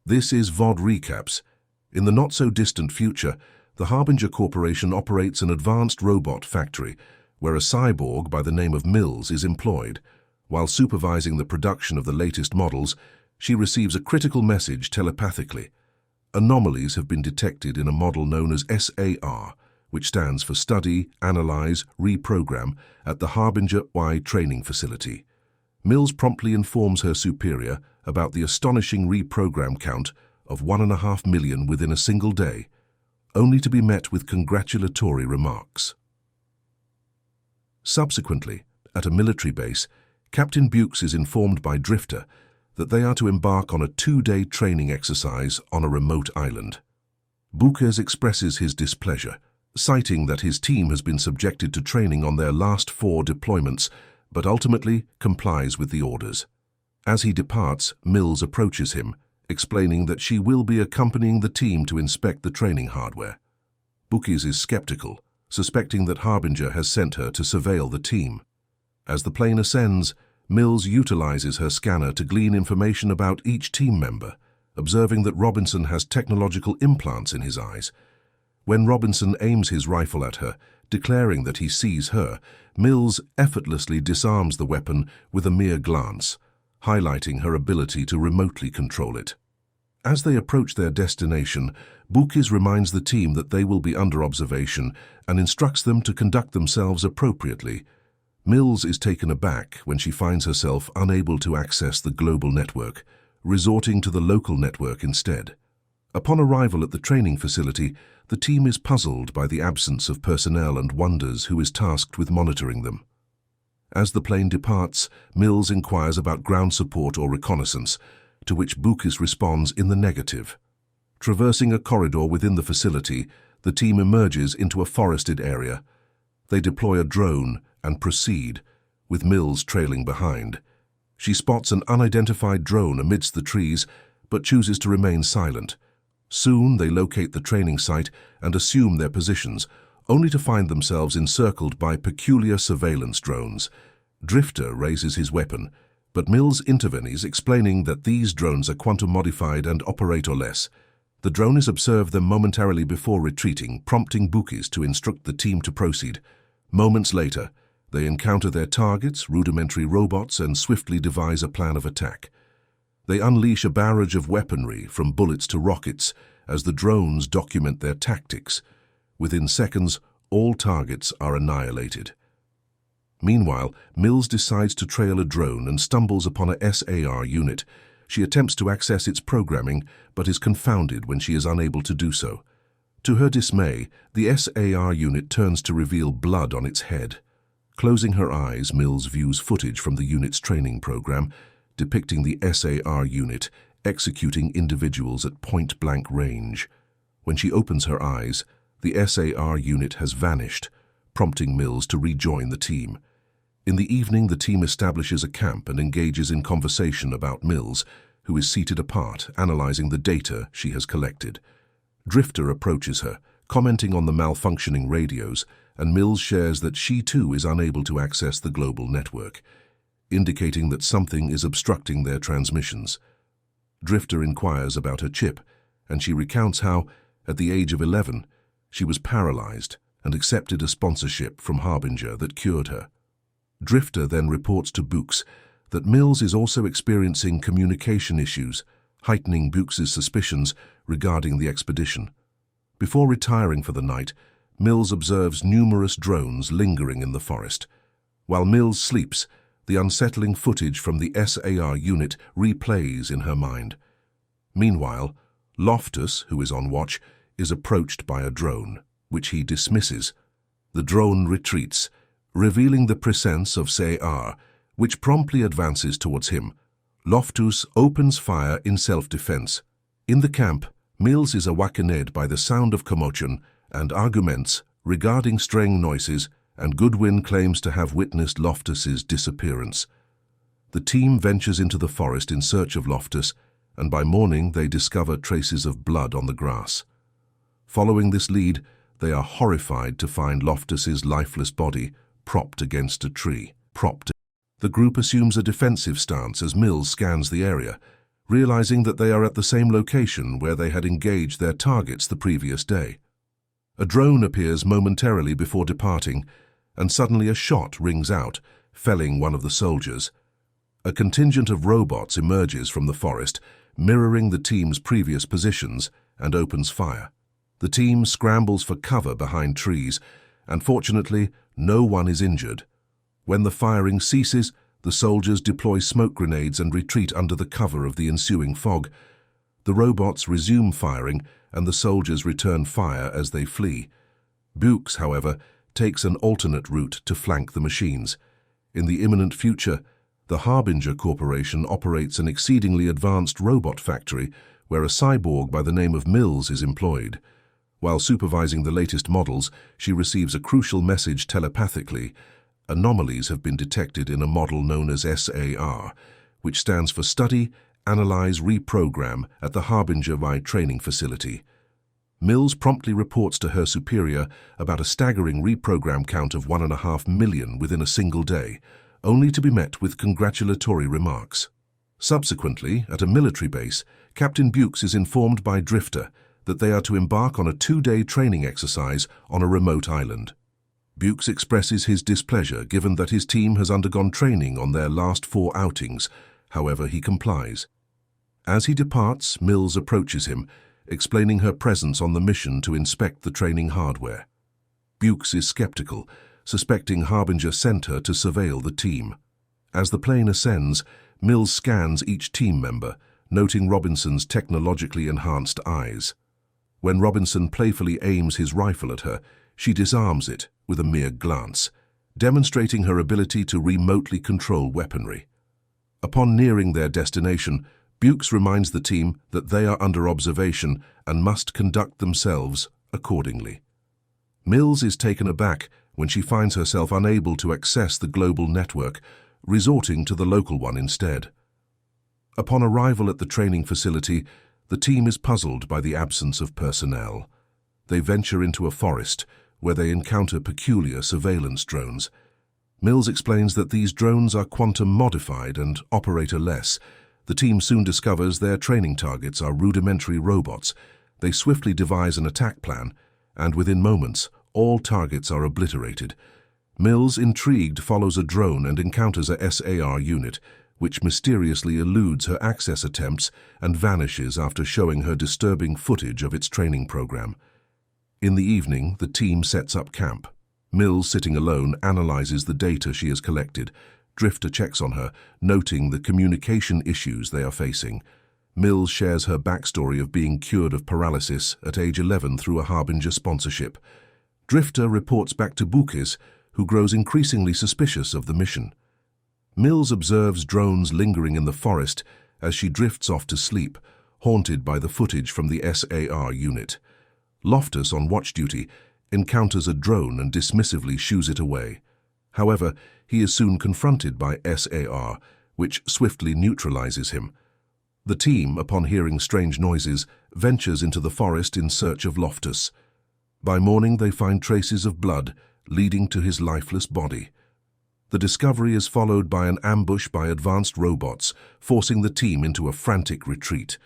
This is VOD Recaps. In the not-so-distant future, the Harbinger Corporation operates an advanced robot factory where a cyborg by the name of Mills is employed. While supervising the production of the latest models, she receives a critical message telepathically. Anomalies have been detected in a model known as SAR, which stands for Study, Analyze, Reprogram, at the Harbinger Y training facility. Mills promptly informs her superior about the astonishing reprogram count of 1.5 million within a single day, only to be met with congratulatory remarks. Subsequently, at a military base, Captain Bukes is informed by Drifter that they are to embark on a 2-day training exercise on a remote island. Bukes expresses his displeasure, citing that his team has been subjected to training on their last 4 deployments, but ultimately complies with the orders. As he departs, Mills approaches him, explaining that she will be accompanying the team to inspect the training hardware. Bukes is skeptical, suspecting that Harbinger has sent her to surveil the team. As the plane ascends, Mills utilizes her scanner to glean information about each team member, observing that Robinson has technological implants in his eyes. When Robinson aims his rifle at her, declaring that he sees her, Mills effortlessly disarms the weapon with a mere glance, highlighting her ability to remotely control it. As they approach their destination, Bukes reminds the team that they will be under observation and instructs them to conduct themselves appropriately. Mills is taken aback when she finds herself unable to access the global network, resorting to the local network instead. Upon arrival at the training facility, the team is puzzled by the absence of personnel and wonders who is tasked with monitoring them. As the plane departs, Mills inquires about ground support or reconnaissance, to which Bukes responds in the negative. Traversing a corridor within the facility, the team emerges into a forested area. They deploy a drone and proceed, with Mills trailing behind. She spots an unidentified drone amidst the trees, but chooses to remain silent. Soon they locate the training site and assume their positions, only to find themselves encircled by peculiar surveillance drones. Drifter raises his weapon, but Mills intervenes, explaining that these drones are quantum-modified and operator-less. The drone is observed them momentarily before retreating, prompting Bukes to instruct the team to proceed. Moments later, they encounter their targets, rudimentary robots, and swiftly devise a plan of attack. They unleash a barrage of weaponry, from bullets to rockets, as the drones document their tactics. Within seconds, all targets are annihilated. Meanwhile, Mills decides to trail a drone and stumbles upon a SAR unit. She attempts to access its programming, but is confounded when she is unable to do so. To her dismay, the SAR unit turns to reveal blood on its head. Closing her eyes, Mills views footage from the unit's training program, depicting the SAR unit executing individuals at point-blank range. When she opens her eyes, the SAR unit has vanished, prompting Mills to rejoin the team. In the evening, the team establishes a camp and engages in conversation about Mills, who is seated apart, analyzing the data she has collected. Drifter approaches her, commenting on the malfunctioning radios, and Mills shares that she too is unable to access the global network, indicating that something is obstructing their transmissions. Drifter inquires about her chip, and she recounts how, at the age of 11, she was paralyzed and accepted a sponsorship from Harbinger that cured her. Drifter then reports to Bukes that Mills is also experiencing communication issues, heightening Bukes' suspicions regarding the expedition. Before retiring for the night, Mills observes numerous drones lingering in the forest. While Mills sleeps, the unsettling footage from the SAR unit replays in her mind. Meanwhile, Loftus, who is on watch, is approached by a drone, which he dismisses. The drone retreats, revealing the presence of SAR, which promptly advances towards him. Loftus opens fire in self-defense. In the camp, Mills is awakened by the sound of commotion and arguments regarding strange noises, and Goodwin claims to have witnessed Loftus's disappearance. The team ventures into the forest in search of Loftus, and by morning they discover traces of blood on the grass. Following this lead, they are horrified to find Loftus's lifeless body propped against a tree. The group assumes a defensive stance as Mills scans the area, realizing that they are at the same location where they had engaged their targets the previous day. A drone appears momentarily before departing, and suddenly a shot rings out, felling one of the soldiers. A contingent of robots emerges from the forest, mirroring the team's previous positions, and opens fire. The team scrambles for cover behind trees, and fortunately, no one is injured. When the firing ceases, the soldiers deploy smoke grenades and retreat under the cover of the ensuing fog. The robots resume firing, and the soldiers return fire as they flee. Bukes, however, takes an alternate route to flank the machines. In the imminent future, the Harbinger Corporation operates an exceedingly advanced robot factory where a cyborg by the name of Mills is employed. While supervising the latest models, she receives a crucial message telepathically. Anomalies have been detected in a model known as SAR, which stands for Study, Analyze, Reprogram at the Harbinger Y training facility. Mills promptly reports to her superior about a staggering reprogram count of 1.5 million within a single day, only to be met with congratulatory remarks. Subsequently, at a military base, Captain Bukes is informed by Drifter that they are to embark on a 2-day training exercise on a remote island. Bukes expresses his displeasure given that his team has undergone training on their last 4 outings, however he complies. As he departs, Mills approaches him, explaining her presence on the mission to inspect the training hardware. Bukes is skeptical, suspecting Harbinger sent her to surveil the team. As the plane ascends, Mills scans each team member, noting Robinson's technologically enhanced eyes. When Robinson playfully aims his rifle at her, she disarms it with a mere glance, demonstrating her ability to remotely control weaponry. Upon nearing their destination, Bukes reminds the team that they are under observation and must conduct themselves accordingly. Mills is taken aback when she finds herself unable to access the global network, resorting to the local one instead. Upon arrival at the training facility, the team is puzzled by the absence of personnel. They venture into a forest, where they encounter peculiar surveillance drones. Mills explains that these drones are quantum-modified and operator-less. The team soon discovers their training targets are rudimentary robots. They swiftly devise an attack plan, and within moments, all targets are obliterated. Mills, intrigued, follows a drone and encounters a SAR unit, which mysteriously eludes her access attempts and vanishes after showing her disturbing footage of its training program. In the evening, the team sets up camp. Mills, sitting alone, analyzes the data she has collected. Drifter checks on her, noting the communication issues they are facing. Mills shares her backstory of being cured of paralysis at age 11 through a Harbinger sponsorship. Drifter reports back to Bukes, who grows increasingly suspicious of the mission. Mills observes drones lingering in the forest as she drifts off to sleep, haunted by the footage from the SAR unit. Loftus, on watch duty, encounters a drone and dismissively shoos it away. However, he is soon confronted by SAR, which swiftly neutralizes him. The team, upon hearing strange noises, ventures into the forest in search of Loftus. By morning, they find traces of blood leading to his lifeless body. The discovery is followed by an ambush by advanced robots, forcing the team into a frantic retreat.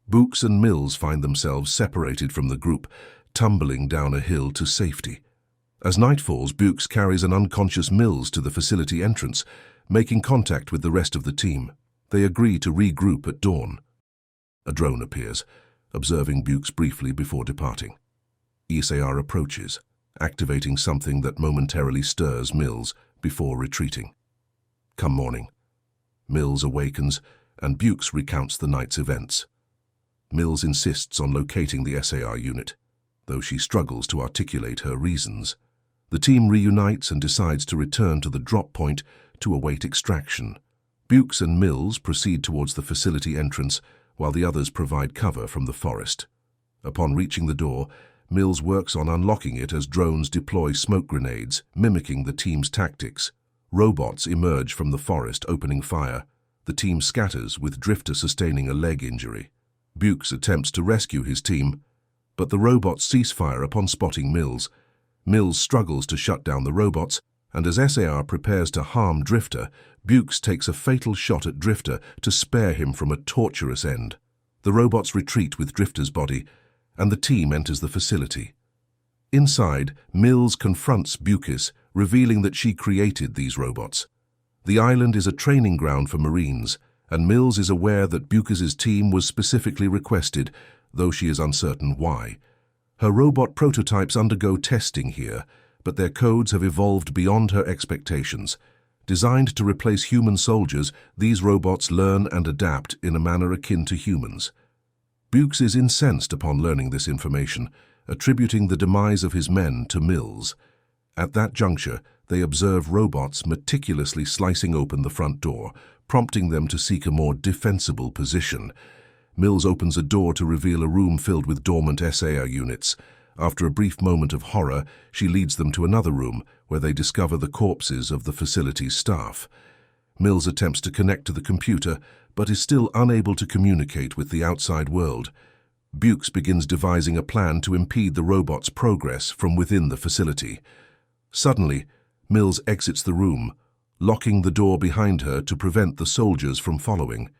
Bukes and Mills find themselves separated from the group, tumbling down a hill to safety. As night falls, Bukes carries an unconscious Mills to the facility entrance, making contact with the rest of the team. They agree to regroup at dawn. A drone appears, observing Bukes briefly before departing. SAR approaches, activating something that momentarily stirs Mills before retreating. Come morning, Mills awakens and Bukes recounts the night's events. Mills insists on locating the SAR unit, though she struggles to articulate her reasons. The team reunites and decides to return to the drop point to await extraction. Bukes and Mills proceed towards the facility entrance, while the others provide cover from the forest. Upon reaching the door, Mills works on unlocking it as drones deploy smoke grenades, mimicking the team's tactics. Robots emerge from the forest, opening fire. The team scatters, with Drifter sustaining a leg injury. Bukes attempts to rescue his team, but the robots cease fire upon spotting Mills. Mills struggles to shut down the robots, and as SAR prepares to harm Drifter, Bukes takes a fatal shot at Drifter to spare him from a torturous end. The robots retreat with Drifter's body, and the team enters the facility. Inside, Mills confronts Bukes, revealing that she created these robots. The island is a training ground for Marines, and Mills is aware that Bukes' team was specifically requested, though she is uncertain why. Her robot prototypes undergo testing here, but their codes have evolved beyond her expectations. Designed to replace human soldiers, these robots learn and adapt in a manner akin to humans. Bukes is incensed upon learning this information, attributing the demise of his men to Mills. At that juncture, they observe robots meticulously slicing open the front door, prompting them to seek a more defensible position. Mills opens a door to reveal a room filled with dormant SAR units. After a brief moment of horror, she leads them to another room where they discover the corpses of the facility's staff. Mills attempts to connect to the computer, but is still unable to communicate with the outside world. Bukes begins devising a plan to impede the robot's progress from within the facility. Suddenly, Mills exits the room, locking the door behind her to prevent the soldiers from following.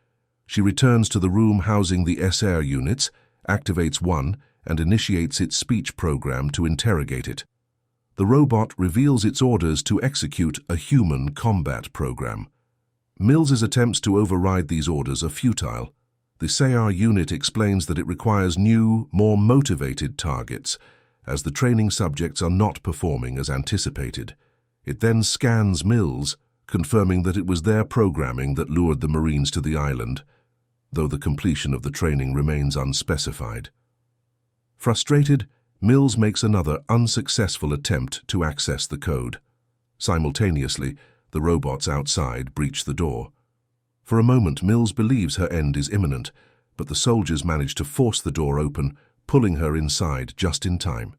She returns to the room housing the SAR units, activates one, and initiates its speech program to interrogate it. The robot reveals its orders to execute a human combat program. Mills's attempts to override these orders are futile. The SAR unit explains that it requires new, more motivated targets, as the training subjects are not performing as anticipated. It then scans Mills, confirming that it was their programming that lured the Marines to the island, though the completion of the training remains unspecified. Frustrated, Mills makes another unsuccessful attempt to access the code. Simultaneously, the robots outside breach the door. For a moment, Mills believes her end is imminent, but the soldiers manage to force the door open, pulling her inside just in time.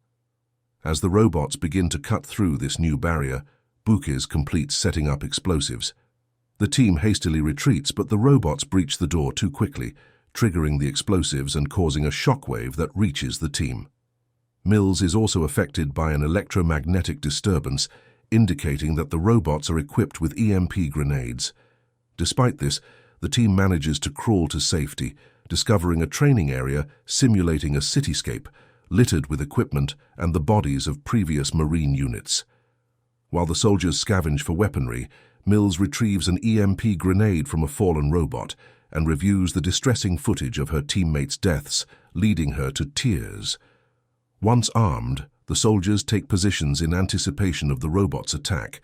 As the robots begin to cut through this new barrier, Bukes completes setting up explosives. The team hastily retreats, but the robots breach the door too quickly, triggering the explosives and causing a shockwave that reaches the team. Mills is also affected by an electromagnetic disturbance, indicating that the robots are equipped with EMP grenades. Despite this, the team manages to crawl to safety, discovering a training area simulating a cityscape, littered with equipment and the bodies of previous Marine units. While the soldiers scavenge for weaponry, Mills retrieves an EMP grenade from a fallen robot and reviews the distressing footage of her teammates' deaths, leading her to tears. Once armed, the soldiers take positions in anticipation of the robot's attack.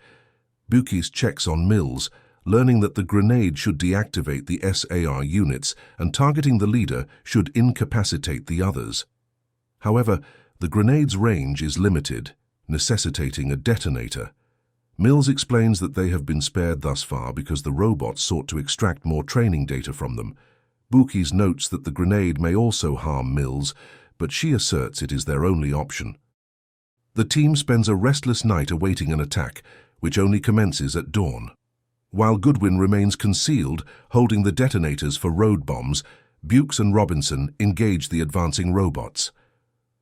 Bukes checks on Mills, learning that the grenade should deactivate the SAR units and targeting the leader should incapacitate the others. However, the grenade's range is limited, necessitating a detonator. Mills explains that they have been spared thus far because the robots sought to extract more training data from them. Bukes notes that the grenade may also harm Mills, but she asserts it is their only option. The team spends a restless night awaiting an attack, which only commences at dawn. While Goodwin remains concealed, holding the detonators for road bombs, Bukes and Robinson engage the advancing robots.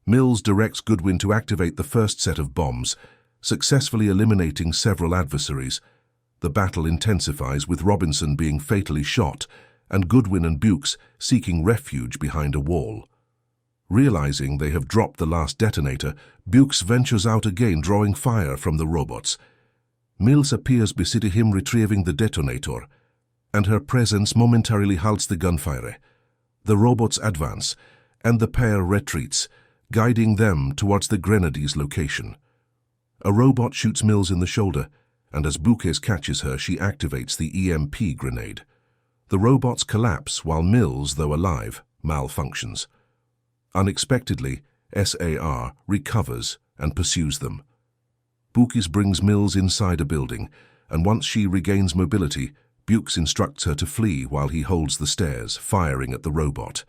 Mills directs Goodwin to activate the first set of bombs, successfully eliminating several adversaries. The battle intensifies, with Robinson being fatally shot and Goodwin and Bukes seeking refuge behind a wall. Realizing they have dropped the last detonator, Bukes ventures out again, drawing fire from the robots. Mills appears beside him, retrieving the detonator, and her presence momentarily halts the gunfire. The robots advance, and the pair retreats, guiding them towards the grenadiers' location. A robot shoots Mills in the shoulder, and as Bukes catches her, she activates the EMP grenade. The robots collapse while Mills, though alive, malfunctions. Unexpectedly, SAR recovers and pursues them. Bukes brings Mills inside a building, and once she regains mobility, Bukes instructs her to flee while he holds the stairs, firing at the robot.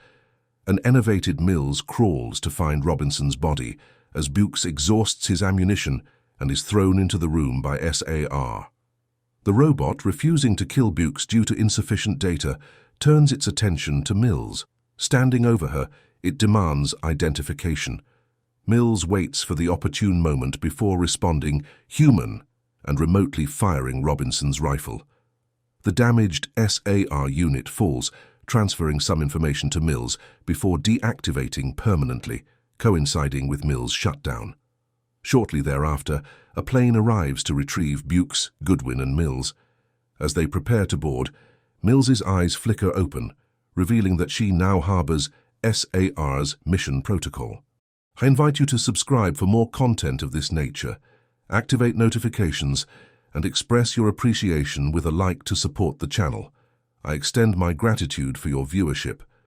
An enervated Mills crawls to find Robinson's body as Bukes exhausts his ammunition and is thrown into the room by SAR. The robot, refusing to kill Bukes due to insufficient data, turns its attention to Mills. Standing over her, it demands identification. Mills waits for the opportune moment before responding, "Human," and remotely firing Robinson's rifle. The damaged SAR unit falls, transferring some information to Mills before deactivating permanently, coinciding with Mills' shutdown. Shortly thereafter, a plane arrives to retrieve Bukes, Goodwin, and Mills. As they prepare to board, Mills's eyes flicker open, revealing that she now harbors SAR's mission protocol. I invite you to subscribe for more content of this nature, activate notifications, and express your appreciation with a like to support the channel. I extend my gratitude for your viewership.